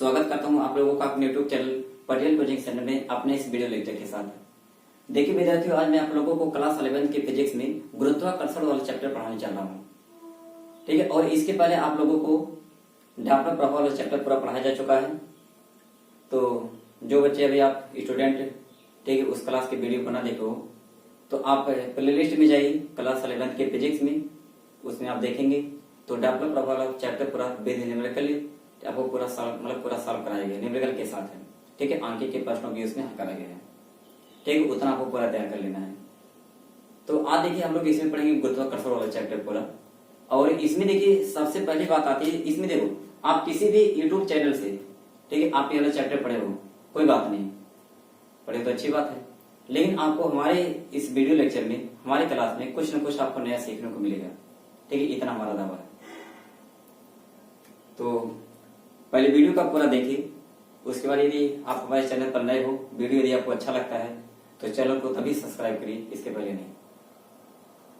स्वागत करता हूं आप लोगों का अपने YouTube channel Patel coaching centre में अपने इस वीडियो लेक्चर के साथ। देखिए विद्यार्थियों, आज मैं आप लोगों को क्लास 11 के फिजिक्स में गुरुत्वाकर्षण वाला चैप्टर पढ़ाने चल रहा हूं। ठीक है, और इसके पहले आप लोगों को डॉप्लर प्रभाव वाला चैप्टर पूरा पढ़ाया जा चुका है। तो जो बच्चे अभी आप स्टूडेंट ठीक है उस क्लास के वीडियो बना देखे हो तो आप प्ले लिस्ट में जाइए क्लास 11 के फिजिक्स में, उसमें आप देखेंगे तो डॉप्लर प्रभाव वाला चैप्टर पूरा विद न्यूमेरिकल आपको पूरा सॉल्व कराया गया न्यूमेरिकल के साथ है। ठीक है, आंकी के प्रश्नों भी उसमें हल कराया गया है। ठीक है, उतना आपको पूरा तैयार कर लेना है। तो आज देखिए हम लोग इसमें पढ़ेंगे गुरुत्वाकर्षण वाला चैप्टर पूरा। और इसमें देखिए सबसे पहली बात आती है, इसमें देखो आप किसी भी यूट्यूब चैनल से ठीक है आप ये वाला चैप्टर पढ़े हो कोई बात नहीं, पढ़े तो अच्छी बात है, लेकिन आपको हमारे इस वीडियो लेक्चर में हमारी क्लास में कुछ न कुछ आपको नया सीखने को मिलेगा। ठीक है, इतना हमारा दावा है। तो पहले वीडियो का पूरा देखिए, उसके बाद यदि आप हमारे चैनल पर नए हो, वीडियो यदि आपको अच्छा लगता है तो चैनल को तभी सब्सक्राइब करिए, इसके पहले नहीं।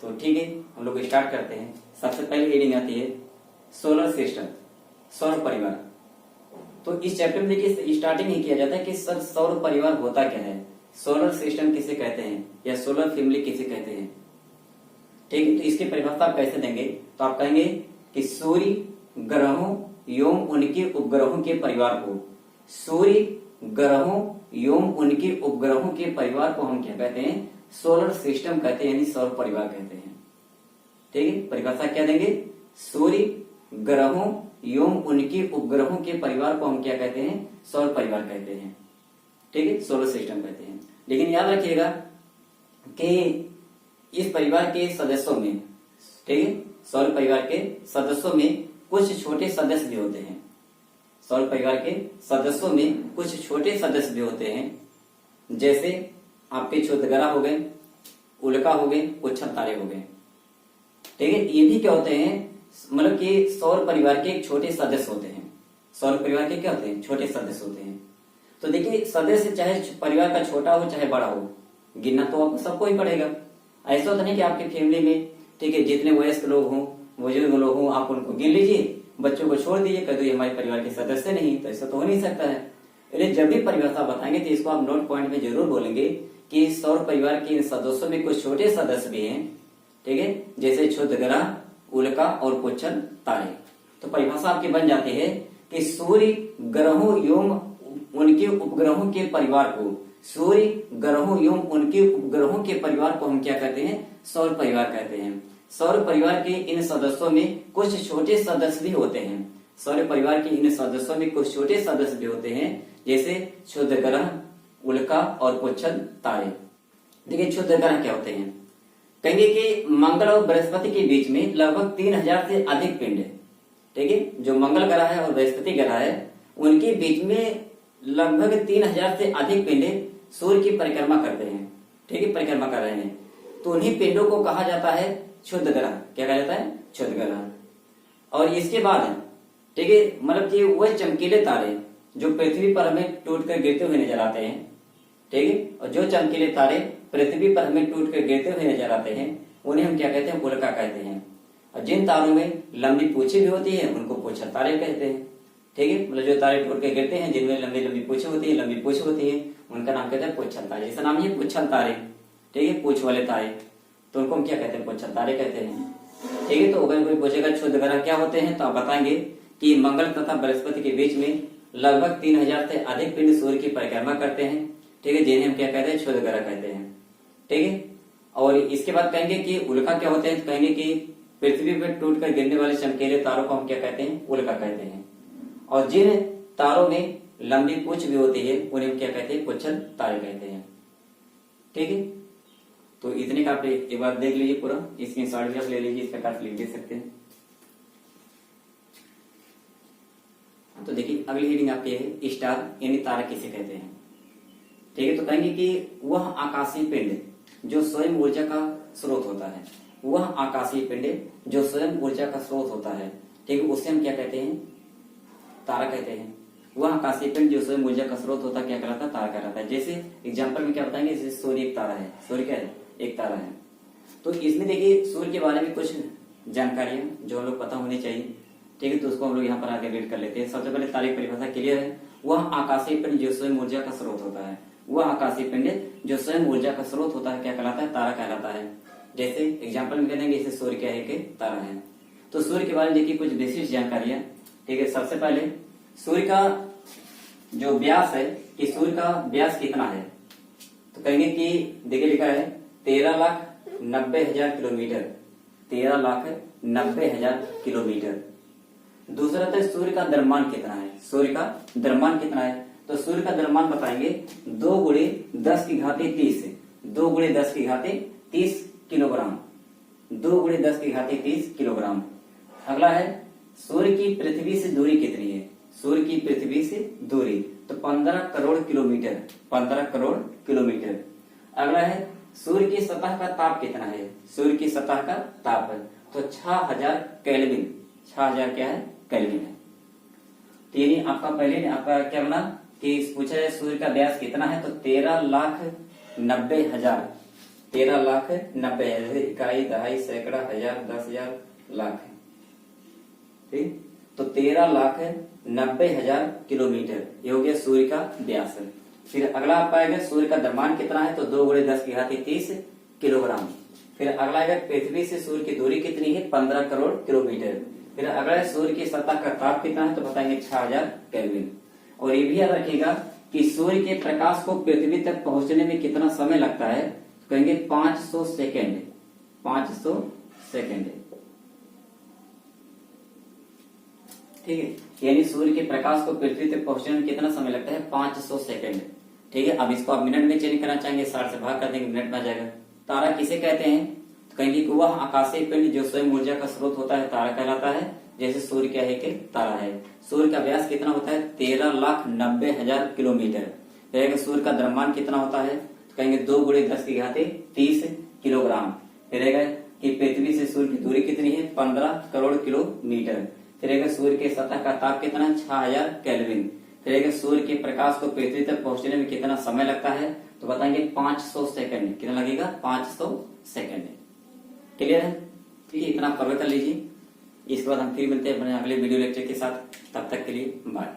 तो ठीक है, हम लोग स्टार्ट करते हैं। सबसे पहले रीडिंग आती है सोलर सिस्टम, सौर परिवार। तो इस चैप्टर में देखिए स्टार्टिंग ही किया जाता है कि सर सौर परिवार होता क्या है, सोलर सिस्टम किसे कहते हैं या सोलर फैमिली किसे कहते हैं। ठीक है, तो इसकी परिभाषा आप कैसे देंगे, तो आप कहेंगे कि सूर्य ग्रहों एवं उनके उपग्रहों के परिवार को, सूर्य ग्रहों एवं उनके उपग्रहों के परिवार को हम क्या कहते हैं, सोलर सिस्टम कहते हैं, यानी सौर परिवार कहते हैं। ठीक है, परिभाषा क्या देंगे, सूर्य ग्रहों एवं उनके उपग्रहों के परिवार को हम क्या कहते हैं, सौर परिवार कहते हैं। ठीक है, सोलर सिस्टम कहते हैं। लेकिन याद रखिएगा कि इस परिवार के सदस्यों में, ठीक है, सौर परिवार के सदस्यों में कुछ छोटे सदस्य भी होते हैं। सौर परिवार के सदस्यों में कुछ छोटे सदस्य भी होते हैं, जैसे आपके क्षुद्र ग्रह हो गए, उल्का हो गए, उच्छल तारे हो गए। ठीक है, ये भी क्या होते हैं, मतलब कि सौर परिवार के एक छोटे सदस्य होते हैं। सौर परिवार के क्या होते हैं, छोटे सदस्य होते हैं। तो देखिए सदस्य चाहे परिवार का छोटा हो चाहे बड़ा हो, गिनना तो आपको सबको ही पड़ेगा। ऐसा तो नहीं कि आपकी फैमिली में ठीक है जितने वयस्क लोग हों, बुजुर्ग लोग हों, आप उनको गिन लीजिए, बच्चों को छोड़ दीजिए, कह दो ये हमारे परिवार के सदस्य नहीं, तो ऐसा तो हो नहीं सकता है। इसलिए जब भी परिभाषा बताएंगे तो इसको आप नोट पॉइंट में जरूर बोलेंगे कि सौर परिवार के सदस्यों में कुछ छोटे सदस्य भी हैं। ठीक है, जैसे क्षुद्र ग्रह, उल्का और पुच्छल तारे। तो परिभाषा आपकी बन जाती है कि सूर्य ग्रहों एवं उनके उपग्रहों के परिवार को, सूर्य ग्रहों एवं उनके उपग्रहों के परिवार को हम क्या कहते हैं, सौर परिवार कहते हैं। सौर परिवार के इन सदस्यों में कुछ छोटे सदस्य भी होते हैं। सौर परिवार के इन सदस्यों में कुछ छोटे सदस्य भी होते हैं, जैसे क्षुद्र ग्रह, उल्का और पुच्छल तारे। देखिए क्षुद्र ग्रह क्या होते हैं, कहेंगे कि मंगल और बृहस्पति के बीच में लगभग 3000 से अधिक पिंड है। ठीक है, जो मंगल ग्रह है और बृहस्पति ग्रह है उनके बीच में लगभग 3000 से अधिक पिंड सूर्य की परिक्रमा करते हैं। ठीक है, परिक्रमा कर रहे हैं, तो उन्हीं पिंडों को कहा जाता है क्षुद्र ग्रह। क्या कहा जाता है, क्षुद्र ग्रह। और इसके बाद ठीक है, मतलब कि वह चमकीले तारे जो पृथ्वी पर हमें टूटकर गिरते हुए नजर आते हैं। ठीक है, और जो चमकीले तारे पृथ्वी पर हमें टूटकर गिरते हुए नजर आते हैं उन्हें हम क्या कहते हैं, उल्का कहते हैं। और जिन तारों में लंबी पूछे भी होती है उनको पुच्छल तारे कहते हैं। ठीक है, मतलब जो तारे टूट के गिरते हैं जिनमें लंबी लंबी पूछे होती है, लंबी पूछ होती है, उनका नाम कहते हैं पुच्छल तारे। जैसा नाम है पुच्छल तारे, ठीक है, पूछ वाले तारे, तो उनको हम क्या कहते हैं, पुच्छल तारे कहते हैं। ठीक है, तो अगर कोई पूछेगा क्षुद्र ग्रह क्या होते हैं तो आप बताएंगे कि मंगल तथा बृहस्पति के बीच में लगभग 3000 से अधिक पिंड सूर्य की परिक्रमा करते हैं। ठीक है, जिन्हें हम क्या कहते हैं, क्षुद्र ग्रह कहते हैं। ठीक है, और इसके बाद कहेंगे कि उल्का क्या होते हैं, तो कहेंगे कि पृथ्वी पर टूटकर गिरने वाले चमकीले तारों को हम क्या कहते हैं, उल्का कहते हैं। और जिन तारों में लंबी पूछ भी होती है उन्हें हम क्या कहते हैं, पुच्छल तारे कहते हैं। ठीक है, तो इतने का आप एक बार देख लीजिए पूरा, इसकी शॉर्ट ले लीजिए, इस प्रकार से लिख दे सकते हैं। तो देखिए अगली हेडिंग आपकी है स्टार यानी तारा किसे कहते हैं। ठीक है, तो कहेंगे कि वह आकाशीय पिंड जो स्वयं ऊर्जा का स्रोत होता है, वह आकाशीय पिंड जो स्वयं ऊर्जा का स्रोत होता है। ठीक है, उससे हम क्या कहते हैं, तारा कहते हैं। वह आकाशीय पिंड जो स्वयं ऊर्जा का स्रोत होता है क्या कहलाता है, तारा कहलाता है। जैसे एग्जाम्पल में क्या बताएंगे, जैसे सूर्य एक तारा है, सूर्य क्या है, एक तारा है। तो इसमें देखिए सूर्य के बारे में कुछ जानकारियां जो हम लोग पता होनी चाहिए। ठीक है, तो उसको हम लोग यहाँ पर आगे रीड कर लेते हैं। सबसे पहले तारीख परिभाषा क्लियर है। वह आकाशीय पिंड जो स्वयं ऊर्जा का स्रोत होता है, वह आकाशीय पिंड जो स्वयं ऊर्जा का स्रोत होता है क्या कहलाता है? तारा कहलाता है। जैसे एग्जाम्पल में कह देंगे जैसे सूर्य क्या है कि तारा है। तो सूर्य के बारे में देखिए कुछ विशिष्ट जानकारियां, ठीक है। सबसे पहले सूर्य का जो व्यास है कि सूर्य का व्यास कितना है, तो कहेंगे कि देखिए लिखा है 13,90,000 किलोमीटर, 13,90,000 किलोमीटर। दूसरा था सूर्य का द्रव्यमान कितना है, सूर्य का द्रव्यमान कितना है, तो सूर्य का द्रव्यमान बताएंगे 2 गुणे 10 की घाते 30, 2 गुणे 10 की घाते 30 किलोग्राम, 2 गुणे 10 की घाते 30 किलोग्राम। अगला है सूर्य की पृथ्वी से दूरी कितनी है, सूर्य की पृथ्वी से दूरी तो 15 करोड़ किलोमीटर, 15 करोड़ किलोमीटर। अगला है सूर्य की सतह का ताप कितना है, सूर्य की सतह का ताप है तो 6000 केल्विन, 6000 क्या है? केल्विन है। तो यानी आपका पहले आपका क्या बना कि पूछा है सूर्य का व्यास कितना है, तो 13,90,000, 13,90,000 इकाई, दहाई, सैकड़ा, हजार, 10,000, लाख है, ठीक। तो 13,90,000 किलोमीटर ये हो गया सूर्य का व्यास। फिर अगला आप पाएगा सूर्य का द्रव्यमान कितना है, तो 2 गुणे 10 की घाते 30 किलोग्राम। फिर अगला आएगा पृथ्वी से सूर्य की दूरी कितनी है, 15 करोड़ किलोमीटर। फिर अगला है सूर्य की सतह का ताप कितना है, तो बताएंगे 6000 केल्विन। और ये भी याद रखिएगा कि सूर्य के प्रकाश को पृथ्वी तक पहुंचने में कितना समय लगता है, तो कहेंगे 500 सेकेंड, 500 सेकेंड, ठीक है। यानी सूर्य के प्रकाश को पृथ्वी तक पहुंचने में कितना समय लगता है, 500 सेकेंड, ठीक है। अब इसको आप मिनट में चेंज करना चाहेंगे, 60 से भाग कर देंगे, मिनट में आ जाएगा। तारा किसे कहते हैं, तो कहेंगे कि वह आकाशीय पिंड जो स्वयं ऊर्जा का स्रोत होता है तारा कहलाता है। जैसे सूर्य क्या है कि तारा है। सूर्य का व्यास कितना होता है, 13,90,000 किलोमीटर। फिर सूर्य का द्रव्यमान कितना होता है, तो कहेंगे 2 गुणे 10 की घाते 30 किलोग्राम। फिर कि पृथ्वी से सूर्य की दूरी कितनी है, 15 करोड़ किलोमीटर। फिर सूर्य के सतह का ताप कितना है, 6000 केल्विन। फिर सूर्य के प्रकाश को पृथ्वी तक पहुंचने में कितना समय लगता है, तो बताएंगे 500 सेकंड। कितना लगेगा, 500 सेकंड। क्लियर है, ठीक है। इतना कवर कर लीजिए। इसके बाद हम फिर मिलते हैं अपने अगले वीडियो लेक्चर के साथ। तब तक के लिए बाय।